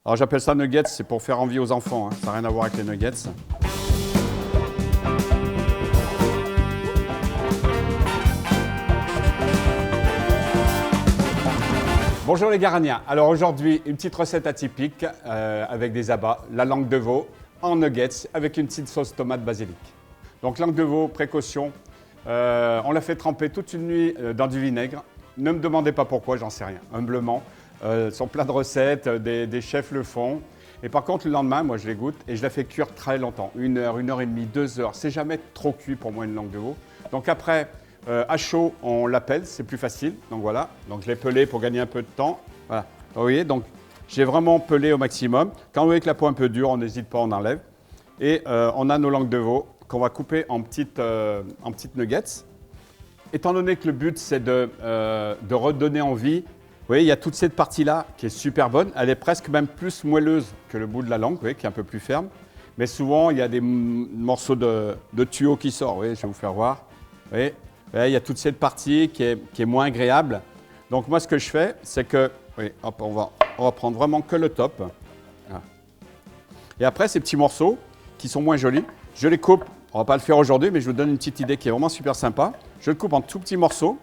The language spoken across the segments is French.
Alors j'appelle ça nuggets, c'est pour faire envie aux enfants, hein. Ça n'a rien à voir avec les nuggets. Bonjour les Garaniens. Alors aujourd'hui, une petite recette atypique avec des abats, la langue de veau en nuggets avec une petite sauce tomate basilic. Donc langue de veau, précaution, on l'a fait tremper toute une nuit dans du vinaigre. Ne me demandez pas pourquoi, j'en sais rien, humblement. Sont plein de recettes, des chefs le font. Et par contre, le lendemain, moi je les goûte et je la fais cuire très longtemps, 1 heure, 1 heure et demie, 2 heures. C'est jamais trop cuit pour moi une langue de veau. Donc après, à chaud, on la pèle, c'est plus facile. Donc voilà, donc je l'ai pelé pour gagner un peu de temps. Voilà, donc, vous voyez, donc j'ai vraiment pelé au maximum. Quand vous voyez que la peau est un peu dure, on n'hésite pas, on enlève. Et on a nos langues de veau qu'on va couper en petites nuggets. Étant donné que le but c'est de redonner envie. Vous voyez, il y a toute cette partie-là qui est super bonne. Elle est presque même plus moelleuse que le bout de la langue, vous voyez, qui est un peu plus ferme. Mais souvent, il y a des morceaux de tuyaux qui sortent. Vous voyez, je vais vous faire voir. Vous voyez, il y a toute cette partie qui est moins agréable. Donc moi, ce que je fais, c'est que, oui, hop, on va prendre vraiment que le top. Voilà. Et après, ces petits morceaux qui sont moins jolis, je les coupe. On ne va pas le faire aujourd'hui, mais je vous donne une petite idée qui est vraiment super sympa. Je le coupe en tout petits morceaux.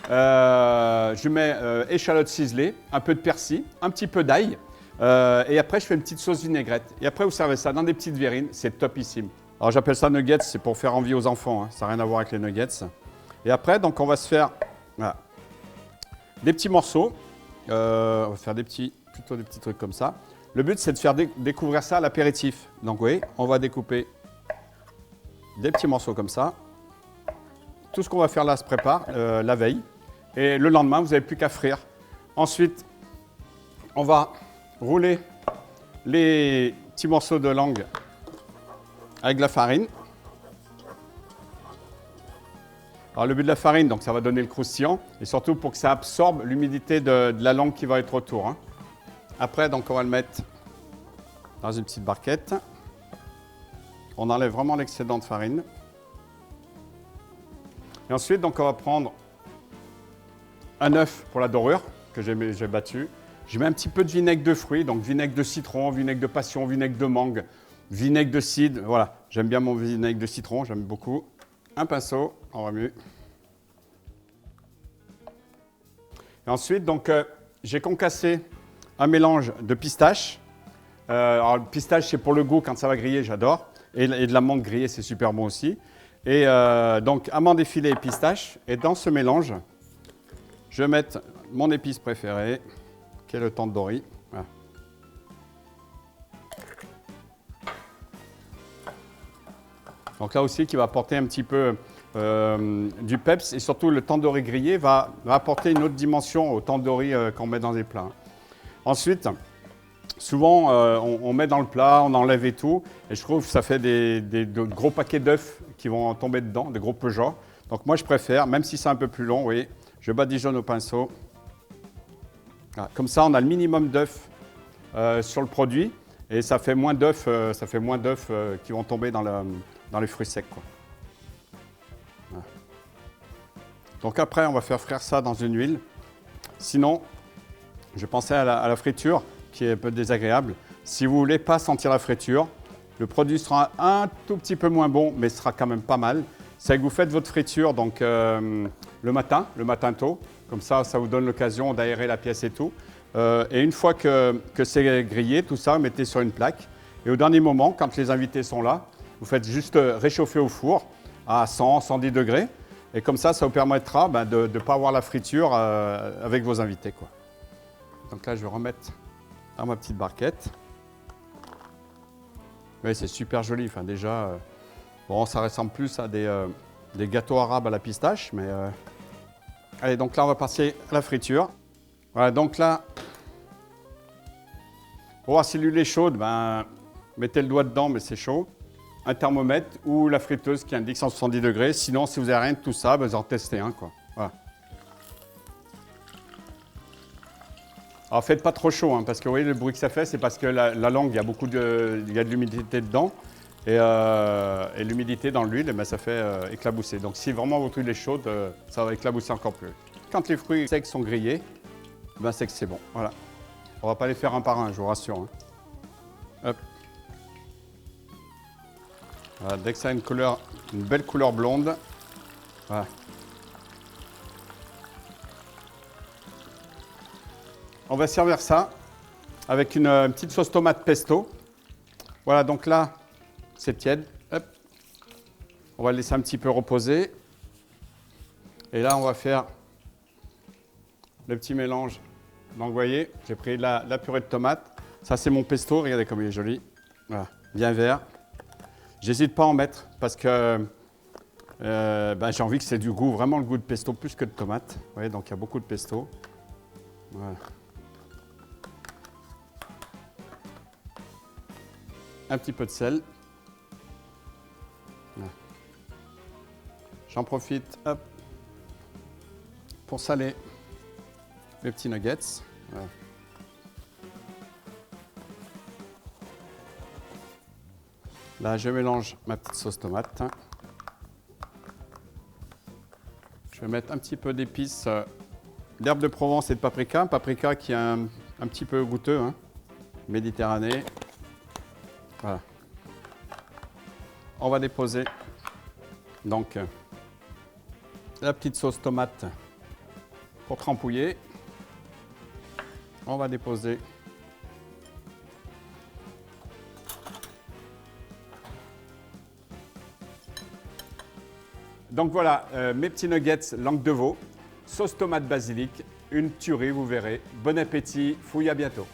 Je mets échalotes ciselées, un peu de persil, un petit peu d'ail et après je fais une petite sauce vinaigrette. Et après vous servez ça dans des petites verrines, c'est topissime. Alors j'appelle ça nuggets, c'est pour faire envie aux enfants, hein. Ça n'a rien à voir avec les nuggets. Et après donc on va se faire voilà, des petits morceaux, on va faire plutôt des petits trucs comme ça. Le but c'est de faire découvrir ça à l'apéritif. Donc oui, on va découper des petits morceaux comme ça. Tout ce qu'on va faire là se prépare la veille. Et le lendemain, vous n'avez plus qu'à frire. Ensuite, on va rouler les petits morceaux de langue avec de la farine. Alors le but de la farine, donc ça va donner le croustillant. Et surtout pour que ça absorbe l'humidité de la langue qui va être autour, hein. Après, donc, on va le mettre dans une petite barquette. On enlève vraiment l'excédent de farine. Et ensuite, donc, on va prendre un œuf pour la dorure que j'ai battu. Je mets un petit peu de vinaigre de fruits, donc vinaigre de citron, vinaigre de passion, vinaigre de mangue, vinaigre de cidre. Voilà, j'aime bien mon vinaigre de citron, j'aime beaucoup. Un pinceau, on remue. Et ensuite, donc, j'ai concassé un mélange de pistache. Alors, le pistache, c'est pour le goût, quand ça va griller, j'adore. Et de la menthe grillée, c'est super bon aussi. Et donc, amandes effilées et pistaches. Et dans ce mélange, je vais mettre mon épice préférée, qui est le tandoori. Voilà. Donc là aussi, qui va apporter un petit peu du peps. Et surtout, le tandoori grillé va apporter une autre dimension au tandoori qu'on met dans les plats. Ensuite, souvent, on met dans le plat, on enlève et tout. Et je trouve que ça fait de gros paquets d'œufs qui vont tomber dedans, des gros Peugeot. Donc moi, je préfère, même si c'est un peu plus long, vous voyez, je badigeonne au pinceau. Voilà. Comme ça, on a le minimum d'œufs sur le produit. Et ça fait moins d'œufs qui vont tomber dans les fruits secs, quoi. Voilà. Donc après, on va faire frire ça dans une huile. Sinon, je pensais à la friture, qui est un peu désagréable. Si vous ne voulez pas sentir la friture, le produit sera un tout petit peu moins bon, mais sera quand même pas mal. C'est que vous faites votre friture donc, le matin tôt. Comme ça, ça vous donne l'occasion d'aérer la pièce et tout. Et une fois que c'est grillé, tout ça, mettez sur une plaque. Et au dernier moment, quand les invités sont là, vous faites juste réchauffer au four à 100, 110 degrés. Et comme ça, ça vous permettra de ne pas avoir la friture avec vos invités, quoi. Donc là, je vais remettre dans ma petite barquette. Oui, c'est super joli. Enfin, déjà, bon, ça ressemble plus à des gâteaux arabes à la pistache, mais allez, donc là, on va passer à la friture. Voilà, donc là, pour voir si l'huile est chaude, mettez le doigt dedans, mais c'est chaud. Un thermomètre ou la friteuse qui indique 170 degrés. Sinon, si vous n'avez rien de tout ça, vous en testez un, quoi. Voilà. Alors, faites pas trop chaud, hein, parce que vous voyez, le bruit que ça fait, c'est parce que la langue, il y a de l'humidité dedans. Et l'humidité dans l'huile, ça fait éclabousser. Donc, si vraiment votre huile est chaude, ça va éclabousser encore plus. Quand les fruits secs sont grillés, c'est que c'est bon. Voilà. On ne va pas les faire un par un, je vous rassure, hein. Hop. Voilà, dès que ça a une belle couleur blonde, voilà. On va servir ça avec une petite sauce tomate pesto. Voilà, donc là, c'est tiède. Hop. On va le laisser un petit peu reposer. Et là, on va faire le petit mélange. Donc, vous voyez, j'ai pris la purée de tomate. Ça, c'est mon pesto. Regardez comme il est joli. Voilà, bien vert. J'hésite pas à en mettre parce que j'ai envie que c'est du goût, vraiment le goût de pesto plus que de tomate. Vous voyez, donc il y a beaucoup de pesto. Voilà. Un petit peu de sel. Voilà. J'en profite, hop, pour saler les petits nuggets. Voilà. Là, je mélange ma petite sauce tomate. Je vais mettre un petit peu d'épices, d'herbe de Provence et de paprika. Paprika qui est un petit peu goûteux, hein. Méditerranée. Voilà. On va déposer donc la petite sauce tomate pour trempouiller. On va déposer donc voilà, mes petits nuggets langue de veau, sauce tomate basilic, une tuerie, vous verrez. Bon appétit, fouille, à bientôt.